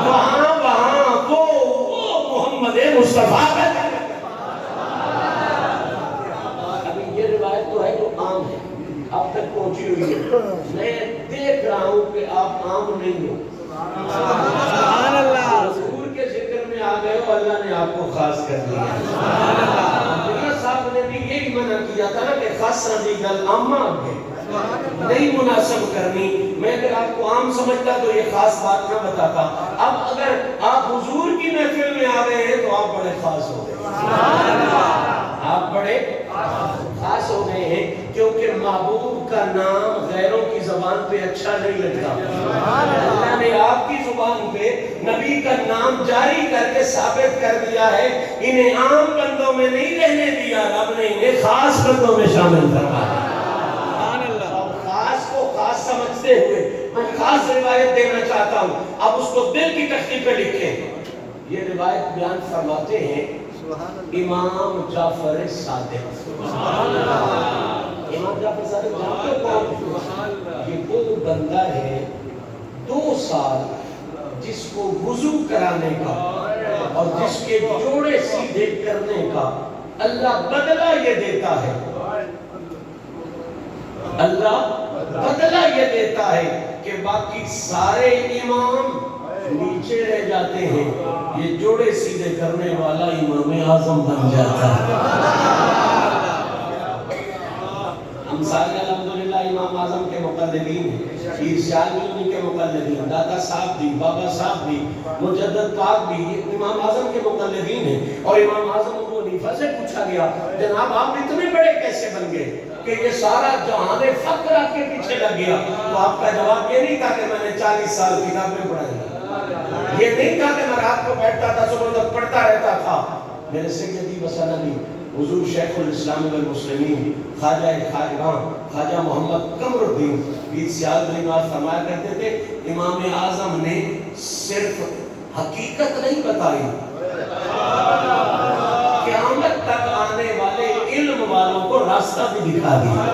وہاں وہ محمد مصطفیٰ کا ذکر. ابھی یہ روایت تو ہے جو عام ہے, اب تک پہنچی ہوئی ہے, میں دیکھ رہا ہوں کہ آپ عام نہیں ہو. سبحان اللہ, حضور کے ذکر میں آ گئے ہو, اللہ نے آپ کو خاص کر دیا. میاں صاحب نے بھی یہی منع کیا تھا نا کہ خاصا دی گل عامہ آگے نہیں مناسب کرنی. میں اگر آپ کو عام سمجھتا تو یہ خاص بات نہ بتاتا. اب اگر آپ حضور کی محفل میں آ گئے ہیں تو آپ بڑے خاص ہو گئے, آپ بڑے خاص ہو گئے ہیں, کیونکہ محبوب کا نام غیروں کی زبان پہ اچھا نہیں لگتا. اللہ نے آپ کی زبان پہ نبی کا نام جاری کر کے ثابت کر دیا ہے, انہیں عام بندوں میں نہیں رہنے دیا, رب نے انہیں خاص بندوں میں شامل کروایا. خاص کو خاص سمجھتے ہوئے میں خاص روایت دینا چاہتا ہوں, اب اس کو دل کی تختی پہ لکھیں. یہ روایت بیان فرماتے ہیں امام جعفر صادق. امام جعفر صادق جانتے کون؟ یہ وہ بندہ ہے 2 سال جس کو وضو کرانے کا اور جس کے جوڑے سیدھے کرنے کا اللہ بدلہ یہ دیتا ہے. اللہ بدلہ یہ دیتا ہے کہ باقی سارے امام نیچے رہ جاتے ہیں، یہ جوڑے سیدھے کرنے والا امام اعظم بن جاتا ہے۔ ہم سارے الحمدللہ امام اعظم کے مقلدین ہیں، ارشاد بھی انہی کے مقلدین، دادا صاحب بھی، بابا صاحب بھی، مجدد پاک بھی امام اعظم کے مقلدین ہیں۔ اور امام اعظم ابو حنیفہ سے پوچھا گیا جناب آپ اتنے بڑے کیسے بن گئے کہ یہ سارا جہان فقر آپ کے پیچھے لگ گیا؟ تو آپ کا جواب یہ نہیں تھا کہ میں نے 40 سال کتابیں پڑھائی، یہ نہیں تھا کہ میں رات کو بیٹھتا تھا صبح تک پڑھتا رہتا تھا۔ میرے سیدی وسلمی حضور شیخ الاسلام والمسلمین خواجہ خاقان خواجہ محمد قمر الدین پیر سیال علی نواز فرمایا کرتے تھے امام اعظم نے صرف حقیقت نہیں بتائی، قیامت تک آنے والے علم والوں کو راستہ بھی دکھا دیا۔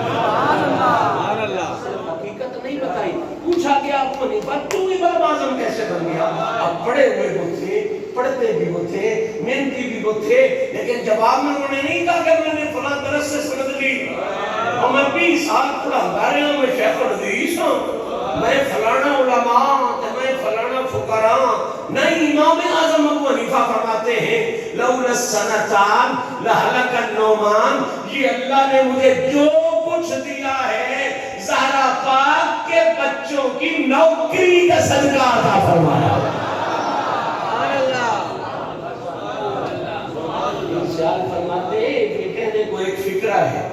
صرف حقیقت نہیں بتائی۔ پوچھا گیا ابو حنیفہ تو امام اعظم کیسے بن گیا؟ اب پڑھے ہوئے وہ تھے، پڑھتے بھی وہ تھے، محنتی بھی وہ تھے، لیکن جواب میں انہوں نے نہیں کہا کہ میں نے فلاں درس سے سند لی اور میں 20 سال پڑھا رہا ہوں، میں شیخ الحدیث ہوں، میں فلانا علماء، میں فلانا فقراء۔ نہیں، امام اعظم ابو حنیفہ فرماتے ہیں لولا السنتان لہلک النعمان، یہ اللہ نے مجھے جو کچھ دیا ہے زہرا پاک کے بچوں کی نوکری کا صدقہ عطا فرمایا۔ ارشاد فرماتے ہیں یہ کہنے کو ایک فکرہ ہے،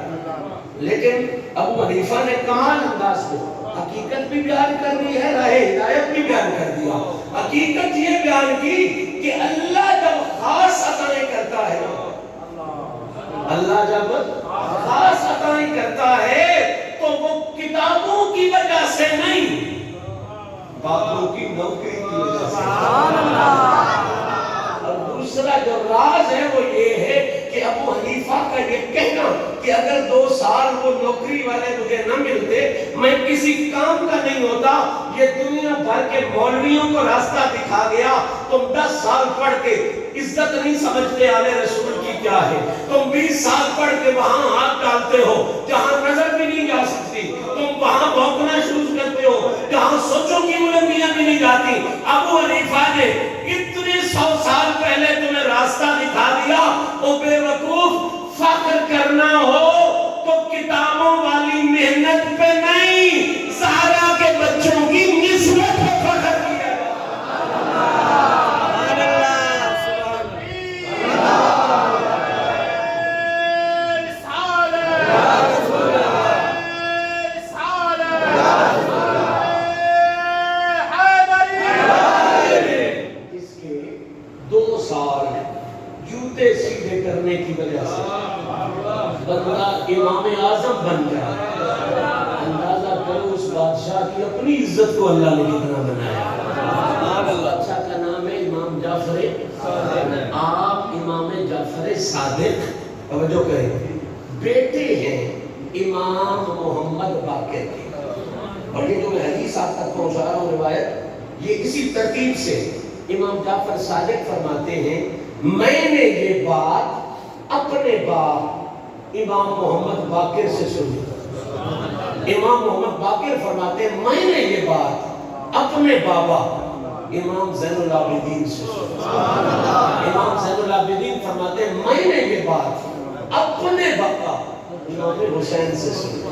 لیکن ابو حنیفہ نے کمال انداز میں حقیقت بھی بیان کرنی ہے، راہ ہدایت بھی بیان کر دیا۔ حقیقت یہ بیان کی کہ اللہ جب خاص عطائیں کرتا ہے، اللہ جب خاص عطائیں کرتا ہے تو وہ کتابوں کی وجہ سے نہیں، باپوں کی نوکری کی وجہ سے۔ اور دوسرا جو راز ہے وہ یہ ہے کہ ابو حنیفہ کا یہ کہنا کہ اگر 2 سال وہ نوکری والے مجھے نہ ملتے میں کسی کام کا نہیں ہوتا، یہ دنیا بھر کے مولویوں کو راستہ دکھا گیا۔ تم 10 سال پڑھ کے عزت نہیں سمجھتے آل رسول کی کیا ہے، تم 20 سال پڑھ کے وہاں ہاتھ ڈالتے ہو جہاں نظر بھی نہیں جا سکتی، تم وہاں بھونکنا شروع کرتے ہو جہاں سوچوں کی بلندیاں بھی نہیں جاتی۔ ابو حنیفہ نے اتنے 100 سال پہلے تمہیں راستہ دکھا دیا۔ او بے وقوف، فخر کرنا ہو تو کتابوں والی محنت پہ نہیں، زہرا کے بچوں کی نسبت پہ فخر کیا۔ سیدھے کرنے کی وجہ سے بندہ امام اعظم بن جائے۔ اندازہ کرو اس بادشاہ کی اپنی عزت کو اللہ نے کتنا بنایا۔ بادشاہ کا نام ہے امام جعفر، آپ امام جعفر صادق، توجہ کریں، بیٹے ہیں امام محمد باقر کے۔ اور یہ جو میں حدیث آپ تک پہنچا رہا ہوں روایت، یہ اسی ترتیب سے امام جعفر صادق فرماتے ہیں میں نے یہ بات اپنے باپ امام محمد باقر سے سنی۔ امام محمد باقر فرماتے ہیں میں نے یہ بات اپنے بابا امام زین العابدین سے سنی۔ امام زین العابدین فرماتے ہیں میں نے یہ بات اپنے بابا امام حسین سے سنی۔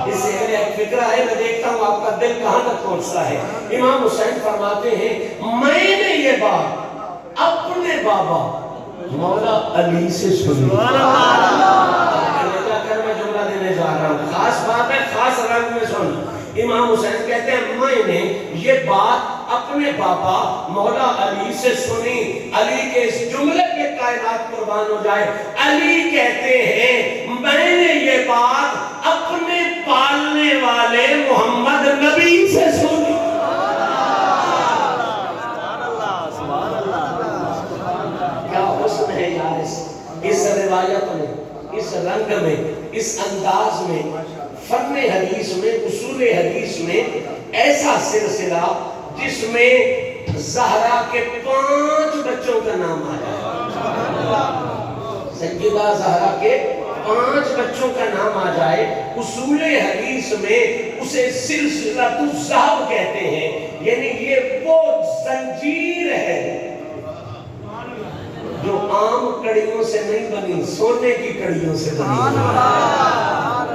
اس سے ایک فکرہ ہے، میں دیکھتا ہوں آپ کا دل کہاں تک پہنچتا ہے۔ امام حسین فرماتے ہیں میں نے یہ بات اپنے بابا مولا علی سے سنی۔ جا کر میں جملہ دینے جا رہا ہوں، خاص بات ہے، خاص رنگ میں سن۔ امام حسین کہتے ہیں میں نے یہ بات اپنے بابا مولا علی سے سنی۔ علی کے اس جملے کے کائنات قربان ہو جائے۔ علی کہتے ہیں میں نے یہ بات اپنے پالنے والے محمد نبی سے سنی۔ حسن ہے یار اس روایت میں، اس رنگ میں، اس انداز میں، فن حدیث میں، اصول حدیث میں ایسا سلسلہ جس میں زہرا کے 5 بچوں کا نام آیا ہے۔ سیدہ زہرا کے 5 بچوں کا نام آ جائے اصول حدیث میں اسے سلسلۃ الذہب کہتے ہیں، یعنی یہ وہ زنجیر ہے جو عام کڑیوں سے نہیں بنی، سونے کی کڑیوں سے بنی ہے۔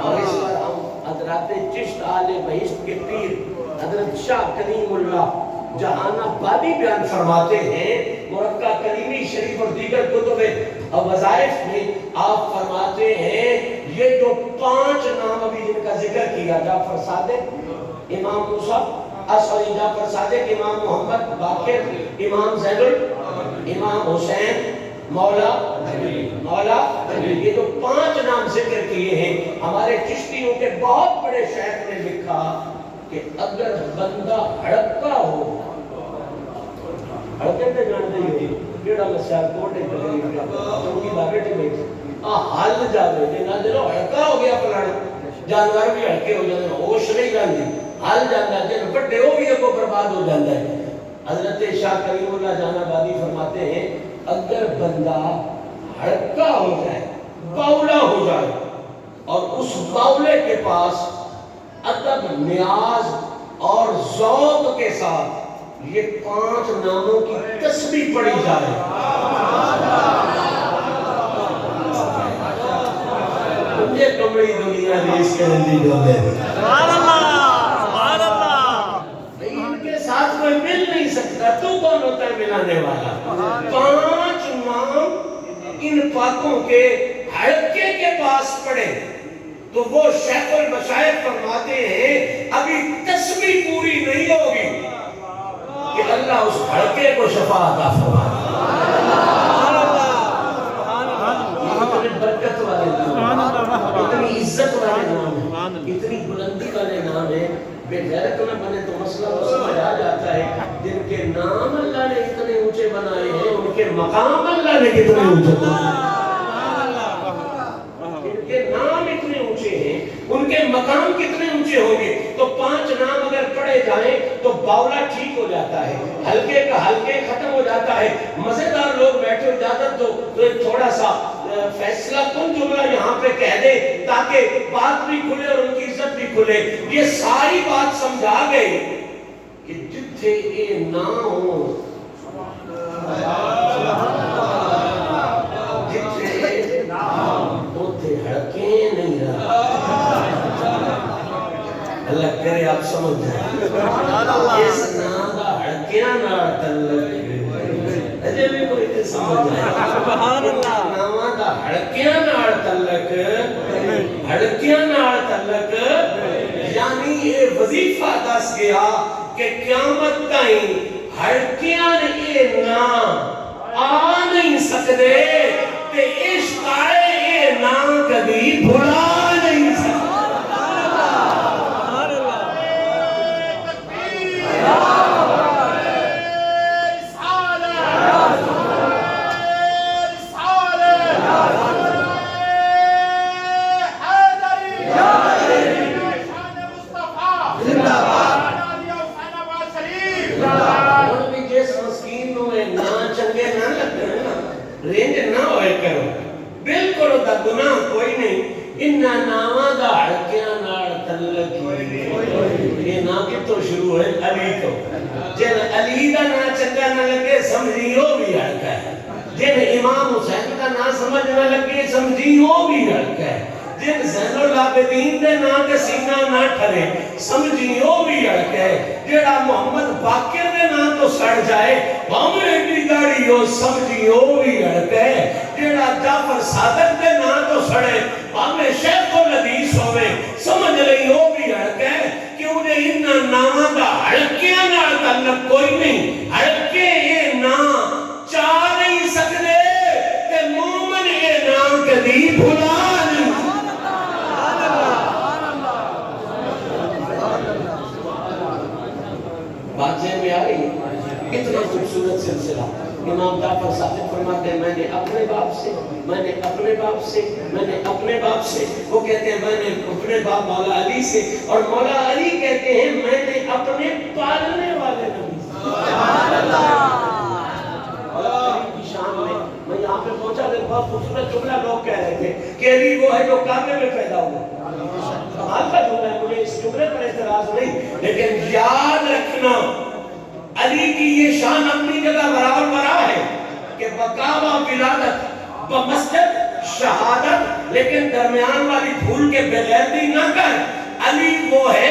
اور اس پر ہم حضرات چشت آل بہشت کے پیر حضرت شاہ کریم اللہ جہان آبادی بیان فرماتے ہیں، مرقع کلیمی شریف اور دیگر کتب اور وظائف میں آپ فرماتے ہیں یہ جو 5 نام ابھی جن کا ذکر کیا، جعفر صادق، امام موسیٰ اصلی، جعفر صادق، امام محمد باقر، امام زید، امام حسین، مولا، یہ جو 5 نام ذکر کیے ہیں، ہمارے چشتیوں کے بہت بڑے شیخ نے لکھا کہ اگر بندہ ہڑکا ہو، ہڑکے تے جانتے ہی کیڑا مسیار کوٹے تقریب کرتا چونکی باگٹے میں حل جاوے جے نہ دلو ہڑکا ہو گیا پلانا، جانور بھی ہڑکے ہو جاتے ہیں، ہوش نہیں جاندی، حل جاندہ ہے، جن بڑے ہو بھی کو برباد ہو جاندہ ہے۔ حضرت شاہ کریم اللہ جہان آبادی فرماتے ہیں اگر بندہ ہڑکا ہو جائے، باولا ہو جائے، اور اس باولے کے پاس ادب، نیاز اور ذوق کے ساتھ یہ 5 ناموں کی تسبیح پڑھی جائے، مجھے کمڑی دنیا ریس کے اندی ڈولے، سبحان اللہ، سبحان اللہ، ان کے ساتھ کوئی مل نہیں سکتا، تو کون ہوتا ہے ملانے والا؟ 5 نام ان پاکوں کے ہڑکے کے پاس پڑھے تو وہ شیخ المشائخ فرماتے ہیں ابھی تسبیح پوری نہیں ہوگی کہ اللہ اس ہڑکے کو شفا عطا فرمائے۔ سبحان اللہ، سبحان اللہ، اتنی برکت والے نام ہیں، اتنی عزت والے نام ہیں، اتنی بلندی والے نام ہیں، بے غیرت نہ بنے تو مسئلہ کو سمجھ آ جاتا ہے۔ جن کے نام اللہ نے اتنے اونچے بنائے ہیں ان کے مقام اللہ نے کتنے اونچے بنائے ہیں، ان کے نام اتنے اونچے ہیں، ان کے مقام کتنے اونچے ہوں گے۔ تو 5 نام اگر پڑھے جائیں تو باولا ٹھیک ہو جاتا ہے، ہلکے کا ہلکے ختم ہو جاتا ہے۔ مزیدار لوگ بیٹھے اجازت دو تو ایک تھوڑا سا فیصلہ کن جملہ یہاں پہ کہہ دے تاکہ بات بھی کھلے اور ان کی عزت بھی کھلے۔ یہ ساری بات سمجھا گئی کہ جتھے اے نہ ہو، جتھے اے نہ ہو اتھے ہڑکیں نہیں رہا۔ اللہ کرے آپ سمجھ جائیں اس نام دا ہڑکیاں نال تعلق اجے بھی کوئی تے سمجھ آئے سبحان اللہ، ناماں دا ہڑکیاں نال تعلق، ہڑکیاں نال تعلق، یعنی یہ وظیفہ دس گیا کہ قیامت تائیں ہڑکیاں نے اے نام آ نہیں سکدے تے عشق آئے اے نام کبھی بھلا نہیں سکدے۔ رینج نہ ہوئے کرو، بالکل دا گناہ کوئی نہیں، انہا نامہ دا ہڑکیاں نار تعلق یہ نام کتوں شروع ہے علی تو، جن علی دا نا چنگا نہ لگے سمجھیو بھی ہڑکا ہے، جن امام حسین کا نا سمجھ نہ لگے سمجھیو بھی ہڑکا ہے، جن زین العابدین دے نا کے سینہ نہ ٹھرے سمجھیو بھی ہڑکا ہے، جڑا محمد باقر دے نا تو سڑ جائے بامر ایڈی داڑی ہو سمجھیو بھی ہڑکا ہے، جڑا جعفر صادق دے نا تو سڑے بامر شیخ الحدیث ہوئے سمجھ لئیو بھی ہڑکا ہے، کیوں نے انہا نامہ دا ہڑکیاں نہ تعلق کوئی نہیں، ہڑکے یہ نا چاہ نہیں سکتے کہ مومن یہ نا کبھی بھلا نہیں۔ بات سے میں آ رہی ہے اتنا خوبصورت سلسلہ۔ امام جعفر صادق فرماتے ہیں میں نے اپنے باپ سے، میں نے اپنے باپ سے، میں نے اپنے باپ سے، وہ کہتے ہیں میں نے اپنے باپ مولا علی سے، اور مولا علی کہتے ہیں میں نے اپنے پالنے والے نبی سے۔ مولا علی کی شان میں یہاں پہ دو چار دن بہت خوبصورت جملہ لوگ کہہ رہے تھے کہ علی وہ ہے جو کعبے میں پیدا ہوا. کمال کا جملہ ہے, مجھے اس جملے پر اعتراض نہیں, لیکن یاد رکھنا علی کی یہ شان اپنی جگہ برابر برابر ہے کہ بکعبہ ولادت بمسجد شہادت, لیکن درمیان والی بھول کے بغیرتی نہ کر. علی وہ ہے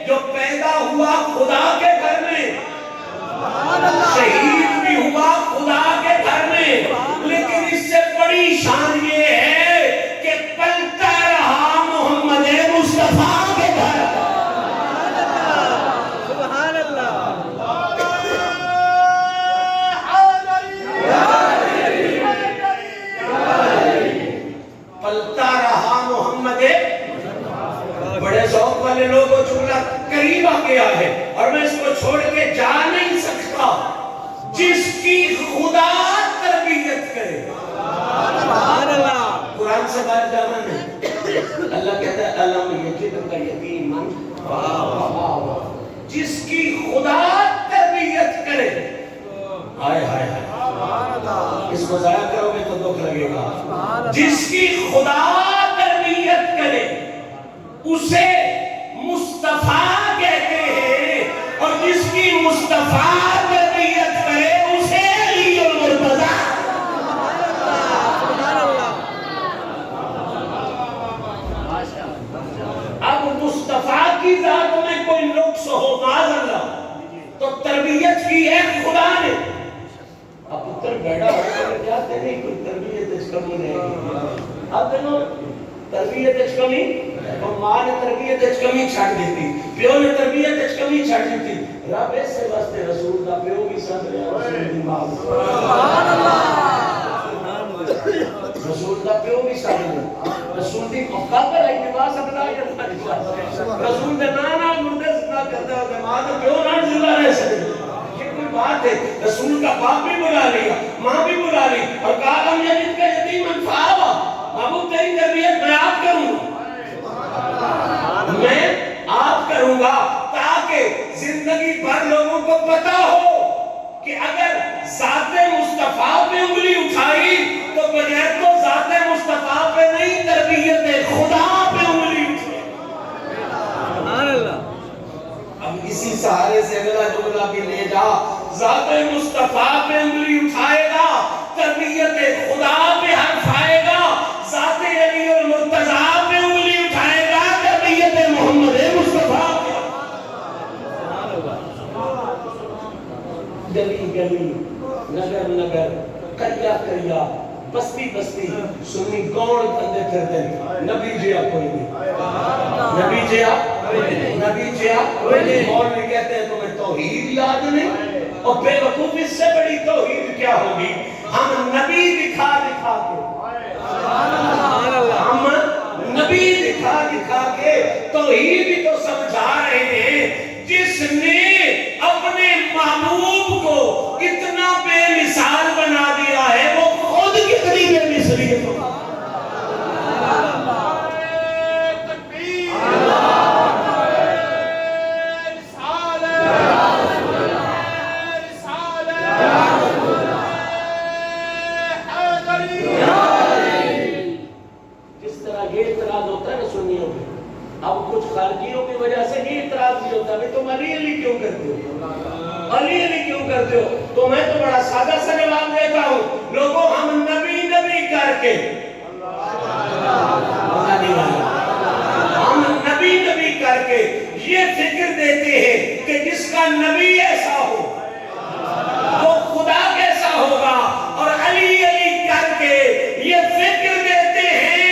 جو پیدا ہوا خدا کے گھر میں, شہید بھی ہوا خدا کے گھر میں, لیکن اس سے بڑی شان یہ ہے کہ پلتا رہا محمد مصطفیٰ کے گھر. سبحان اللہ. پلتا رہا محمد, بڑے ذوق والے لوگ وہ جملہ قریب آ گیا ہے اور میں اس کو چھوڑ کے جا نہیں سکتا. جس کی خدا تربیت کرے, سبحان اللہ. قرآن سے باہر جانا نہیں. اللہ کہتا ہے علم یجدک یتیما فآویٰ, جس کی خدا تربیت کرے. ہائے ہائے ہائے, اس کو ضائع کرو گے تو دکھ لگے گا. جس کی خدا تربیت کرے اسے مصطفیٰ کہتے ہیں, اور جس کی مصطفیٰ تربیت کرے اسے علی المرتضیٰ. اب مصطفیٰ کی ذات میں کوئی نقص ہو معاذ اللہ تو تربیت کی ہے خدا نے. اب پتر بیٹا ہوئے جاتے نہیں, کوئی تربیت اس کمی نہیں. اب دیکھو تربیت اس کمی, اور ماں نے تربیت اس کمی چھاڑ دیتی, پیو نے تربیت اس کمی چھاڑ دیتی. رب اس سے واسطے رسول دا پیو بھی ساتھ رہا, رسول دی ماں بھی. رسول دا پیو بھی ساتھ رہا, رسول دی مقابر آئی نواز اپنا جاتا, رسول دے نانا مردے زندہ کرتا ہے, ماں دا پیو نہ زندہ رہ سکتے. یہ کوئی بات ہے, رسول کا باپ بھی بلا لیا, ماں بھی بلا لی, اور کہا ہم یجد کا یتیما فآویٰ, محبوب تیری تربیت میں آپ کروں گا, میں آپ کروں گا, تاکہ زندگی بھر لوگوں کو پتا ہو کہ اگر ذات مصطفیٰ پہ انگلی اٹھائی تو بغیر تو ذات مصطفیٰ پہ نہیں, تربیت خدا پہ انگلی اٹھائی. سبحان اللہ. اب اسی سہارے سے اگلا جملہ بھی لے جا, ذات مصطفیٰ پہ انگلی اٹھائے گا, تربیت خدا پہ حرف آئے گا, ذات علی المرتضیٰ پہ انگلی اٹھائے گا, تربیت محمد مصطفیٰ پہ. گلی گلی, نگر نگر, کریا کریا, بستی بستی, سنی گوڑ بندے پھرتے نہیں. نبی جی آپ کوئی نہیں, نبی جی آپ, نبی جی آپ, مولوی کہتے ہیں تمہیں توحید یاد نہیں, اور بے وقوف اس سے بڑی توحید کیا ہوگی. ہم نبی دکھا دکھا کے, ہم نبی دکھا دکھا کے توحید